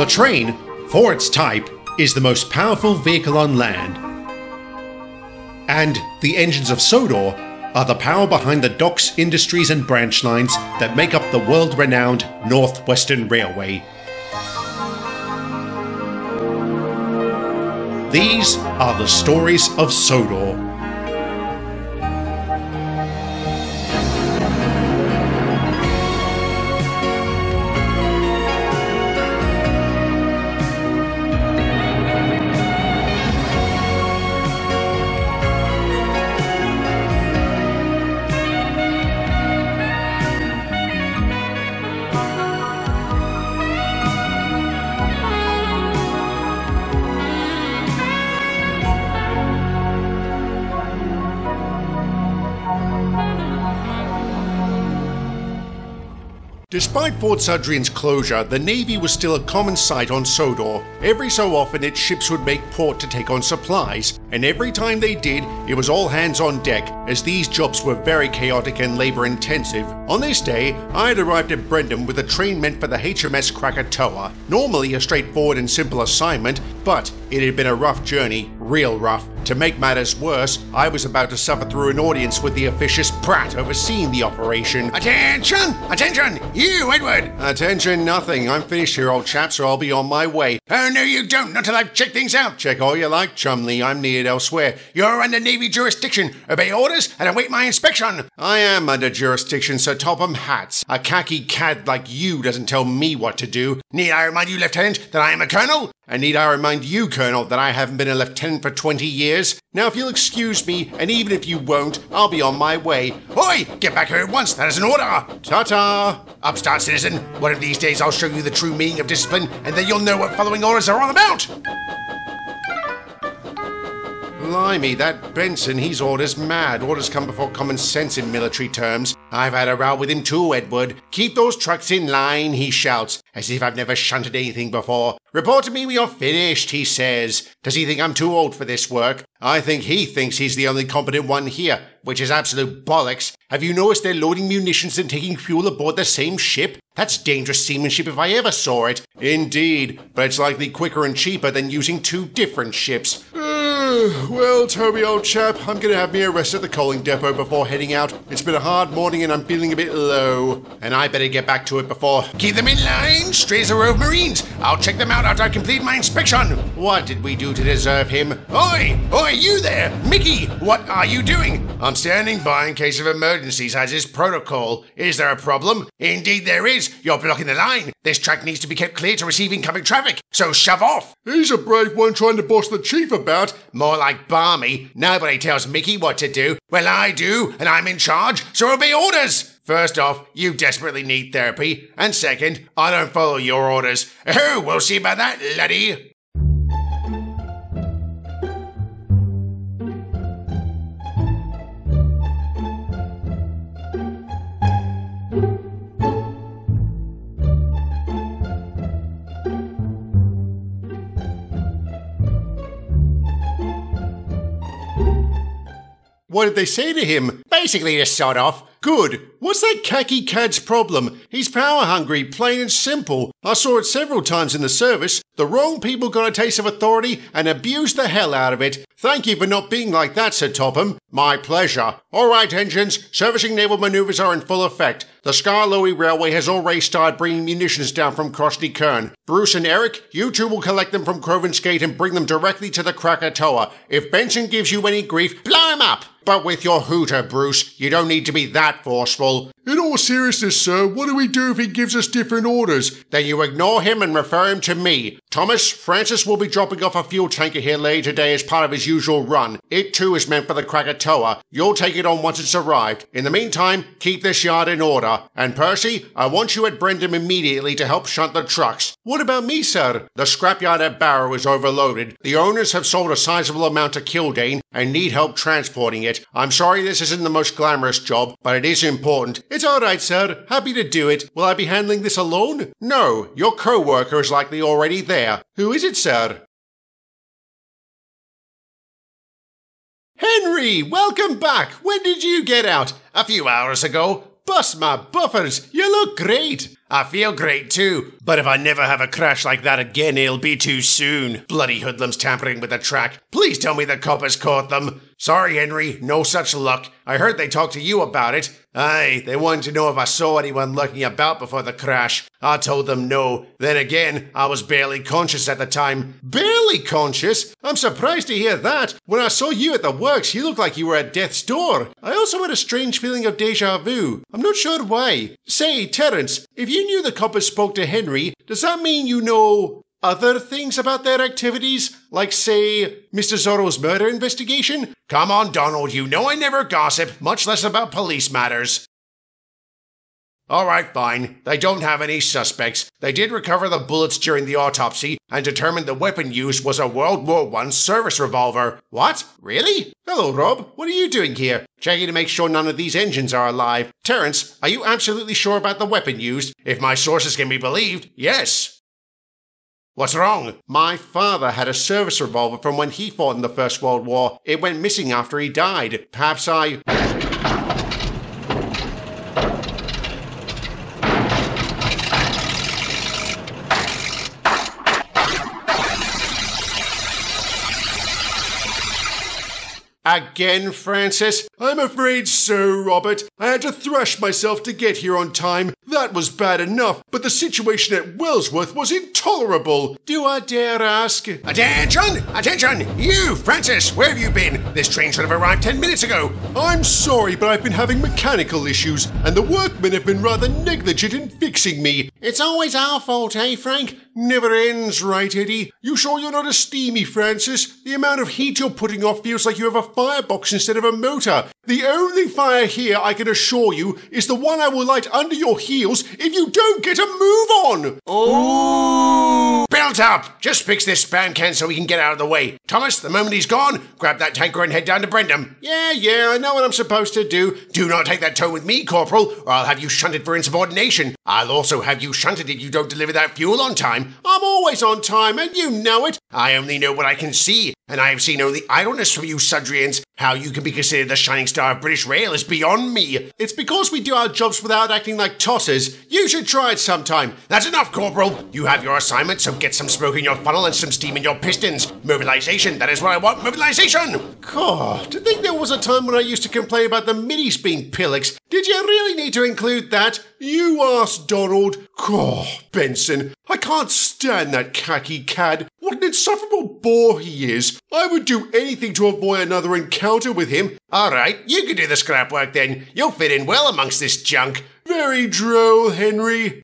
The train, for its type, is the most powerful vehicle on land. And the engines of Sodor are the power behind the docks, industries and branch lines that make up the world-renowned Northwestern Railway. These are the stories of Sodor. Despite Fort Sudrian's closure, the Navy was still a common sight on Sodor. Every so often its ships would make port to take on supplies, and every time they did, it was all hands on deck, as these jobs were very chaotic and labor intensive. On this day, I had arrived at Brendan with a train meant for the HMS Krakatoa. Normally a straightforward and simple assignment, but it had been a rough journey, real rough. To make matters worse, I was about to suffer through an audience with the officious Pratt overseeing the operation. Attention! Attention! You, Edward! Attention, nothing. I'm finished here, old chap, so I'll be on my way. Oh, no you don't, not till I've checked things out. Check all you like, Chumley. I'm needed elsewhere. You're under Navy jurisdiction. Obey orders and await my inspection. I am under jurisdiction, Sir Topham Hats. A khaki cad like you doesn't tell me what to do. Need I remind you, Lieutenant, that I am a colonel? And need I remind you, Colonel, that I haven't been a lieutenant for 20 years? Now, if you'll excuse me, and even if you won't, I'll be on my way. Oi! Get back here at once, that is an order! Ta-ta! Upstart, citizen. One of these days I'll show you the true meaning of discipline, and then you'll know what following orders are all about! Blimey, that Benson, he's orders mad. Orders come before common sense in military terms. I've had a row with him too, Edward. Keep those trucks in line, he shouts, as if I've never shunted anything before. Report to me when you're finished, he says. Does he think I'm too old for this work? I think he thinks he's the only competent one here, which is absolute bollocks. Have you noticed they're loading munitions and taking fuel aboard the same ship? That's dangerous seamanship if I ever saw it. Indeed, but it's likely quicker and cheaper than using two different ships. Well, Toby, old chap, I'm gonna have me a rest at the coaling depot before heading out. It's been a hard morning and I'm feeling a bit low. And I better get back to it before... Keep them in line, straight as a row of Marines. I'll check them out after I complete my inspection. What did we do to deserve him? Oi! Oi, you there! Mickey, what are you doing? I'm standing by in case of emergencies, as is protocol. Is there a problem? Indeed there is. You're blocking the line. This track needs to be kept clear to receive incoming traffic, so shove off. He's a brave one trying to boss the chief about. More like balmy. Nobody tells Mickey what to do. Well, I do, and I'm in charge, so obey orders. First off, you desperately need therapy. And second, I don't follow your orders. Oh, we'll see about that, laddie. What did they say to him? Basically to sod off. Good. What's that khaki cad's problem? He's power hungry, plain and simple. I saw it several times in the service. The wrong people got a taste of authority and abused the hell out of it. Thank you for not being like that, Sir Topham. My pleasure. All right, engines. Servicing naval maneuvers are in full effect. The Skarloey Railway has already started bringing munitions down from Krosny Kern. Bruce and Eric, you two will collect them from Croven's Gate and bring them directly to the Krakatoa. If Benson gives you any grief, blow him up. But with your hooter, Bruce, you don't need to be that forceful. In all seriousness, sir, what do we do if he gives us different orders? Then you ignore him and refer him to me. Thomas, Francis will be dropping off a fuel tanker here later today as part of his usual run. It too is meant for the Krakatoa. You'll take it on once it's arrived. In the meantime, keep this yard in order. And Percy, I want you at Brendan immediately to help shunt the trucks. What about me, sir? The scrapyard at Barrow is overloaded. The owners have sold a sizable amount to Kildane and need help transporting it. I'm sorry this isn't the most glamorous job, but it is important. It's all right, sir. Happy to do it. Will I be handling this alone? No, your co-worker is likely already there. Who is it, sir? Henry, welcome back. When did you get out? A few hours ago. Bust my buffers. You look great. I feel great too, but if I never have a crash like that again, it'll be too soon. Bloody hoodlums tampering with the track. Please tell me the coppers caught them. Sorry, Henry, no such luck. I heard they talked to you about it. Aye, they wanted to know if I saw anyone lurking about before the crash. I told them no. Then again, I was barely conscious at the time. Barely conscious? I'm surprised to hear that. When I saw you at the works, you looked like you were at death's door. I also had a strange feeling of deja vu. I'm not sure why. Say, Terence, if you knew the coppers spoke to Henry, does that mean you know other things about their activities? Like, say, Mr. Zorro's murder investigation? Come on, Donald, you know I never gossip, much less about police matters. Alright, fine. They don't have any suspects. They did recover the bullets during the autopsy and determined the weapon used was a World War I service revolver. What? Really? Hello, Rob. What are you doing here? Checking to make sure none of these engines are alive. Terence, are you absolutely sure about the weapon used? If my sources can be believed, yes. What's wrong? My father had a service revolver from when he fought in the First World War. It went missing after he died. Perhaps I... Again, Francis? I'm afraid so, Robert. I had to thrash myself to get here on time. That was bad enough, but the situation at Wellsworth was intolerable. Do I dare ask? Attention! Attention! You, Francis, where have you been? This train should have arrived 10 minutes ago. I'm sorry, but I've been having mechanical issues, and the workmen have been rather negligent in fixing me. It's always our fault, eh, Frank? Never ends, right, Eddie? You sure you're not a steamy, Francis? The amount of heat you're putting off feels like you have a firebox instead of a motor. The only fire here, I can assure you, is the one I will light under your heels if you don't get a move on. Oh! Belt up! Just fix this spam can so we can get out of the way. Thomas, the moment he's gone, grab that tanker and head down to Brendam. Yeah, I know what I'm supposed to do. Do not take that tone with me, Corporal, or I'll have you shunted for insubordination. I'll also have you shunted if you don't deliver that fuel on time. I'm always on time, and you know it. I only know what I can see, and I have seen only idleness from you Sudrians. How you can be considered the shining star of British rail is beyond me. It's because we do our jobs without acting like tossers. You should try it sometime. That's enough, Corporal. You have your assignment, so get some smoke in your funnel and some steam in your pistons. Mobilization, that is what I want, mobilization! God, to think there was a time when I used to complain about the middies being pillocks. Did you really need to include that? You asked, Donald. God, Benson, I can't stand that khaki cad. What an insufferable bore he is. I would do anything to avoid another encounter with him. All right, you can do the scrap work then. You'll fit in well amongst this junk. Very droll, Henry.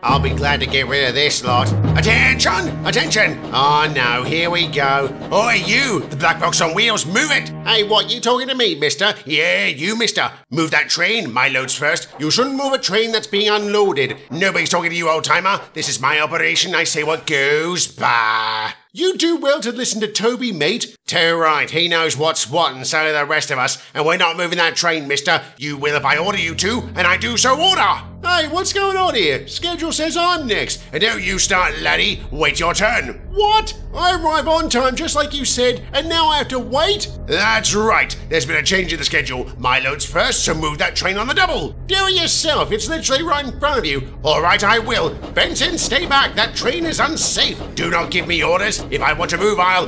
I'll be glad to get rid of this lot. Attention! Attention! Oh no, here we go. Oi, you! The black box on wheels, move it! Hey, what, you talking to me, mister? Yeah, you, mister. Move that train. My load's first. You shouldn't move a train that's being unloaded. Nobody's talking to you, old-timer. This is my operation. I say what goes. Bah! You do well to listen to Toby, mate. Too right. He knows what's what, and so do the rest of us. And we're not moving that train, mister. You will if I order you to, and I do so order. Hey, what's going on here? Schedule says I'm next. And don't you start, laddie. Wait your turn. What? I arrive on time just like you said, and now I have to wait? That's right. There's been a change in the schedule. My load's first, so move that train on the double. Do it yourself. It's literally right in front of you. All right, I will. Benson, stay back. That train is unsafe. Do not give me orders. If I want to move, I'll...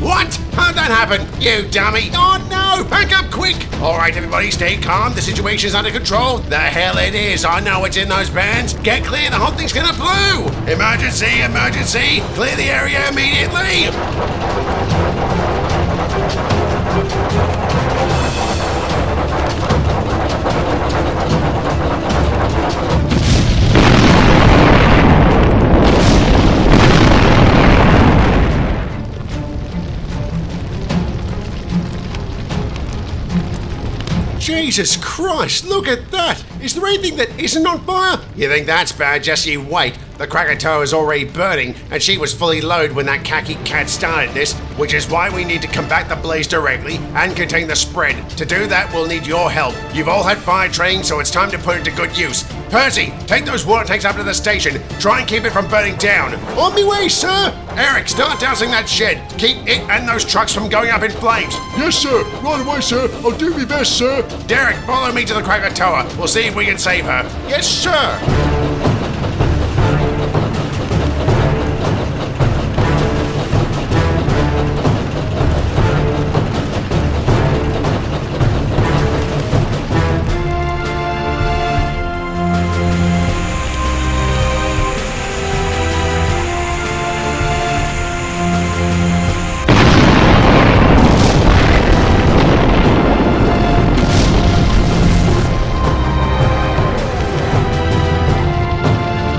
What? How'd that happen? You dummy. Oh, no. Back up quick. All right, everybody, stay calm. The situation's under control. The hell it is. I know what's in those bands. Get clear. The whole thing's gonna blow. Emergency, emergency. Clear the area immediately. Jesus Christ, look at that! Is there anything that isn't on fire? You think that's bad? Just you wait. The Krakatoa is already burning, and she was fully loaded when that khaki cat started this, which is why we need to combat the blaze directly and contain the spread. To do that, we'll need your help. You've all had fire training, so it's time to put it to good use. Percy, take those water tanks up to the station. Try and keep it from burning down. On my way, sir! Eric, start dousing that shed. Keep it and those trucks from going up in flames. Yes, sir. Right away, sir. I'll do my best, sir. Derek, follow me to the Krakatoa. We'll see if we can save her. Yes, sir!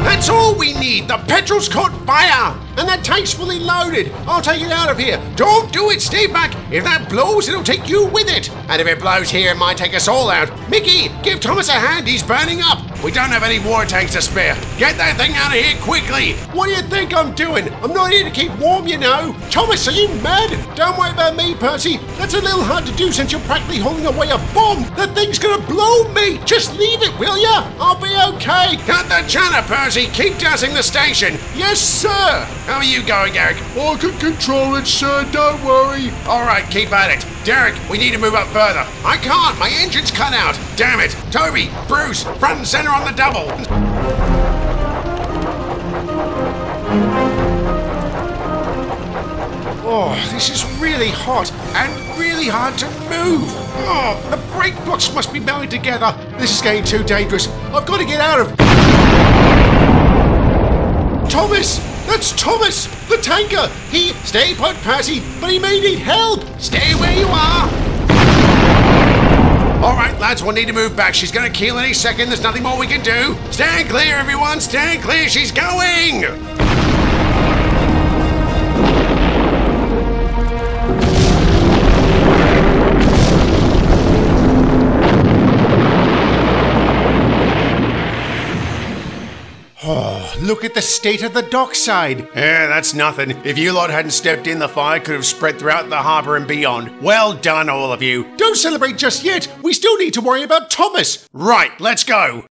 That's all we need. The petrol's caught fire. And that tank's fully loaded! I'll take it out of here! Don't do it, stay back! If that blows, it'll take you with it! And if it blows here, it might take us all out! Mickey, give Thomas a hand, he's burning up! We don't have any water tanks to spare! Get that thing out of here quickly! What do you think I'm doing? I'm not here to keep warm, you know! Thomas, are you mad? Don't worry about me, Percy! That's a little hard to do since you're practically holding away a bomb! That thing's gonna blow me! Just leave it, will ya? I'll be okay! Cut the chatter, Percy! Keep dousing the station! Yes, sir! How are you going, Eric? I can control it, sir. Don't worry. Alright, keep at it. Derek, we need to move up further. I can't, my engine's cut out. Damn it. Toby, Bruce, front and center on the double. Oh, this is really hot and really hard to move. Oh, the brake blocks must be melting together. This is getting too dangerous. I've got to get out of... Thomas! That's Thomas! The tanker! He... Stay put, Percy, but he may need help! Stay where you are! Alright, lads, we'll need to move back. She's gonna keel any second. There's nothing more we can do. Stand clear, everyone! Stand clear! She's going! Oh, look at the state of the dockside. Yeah, that's nothing. If you lot hadn't stepped in, the fire could have spread throughout the harbour and beyond. Well done, all of you. Don't celebrate just yet. We still need to worry about Thomas. Right, let's go.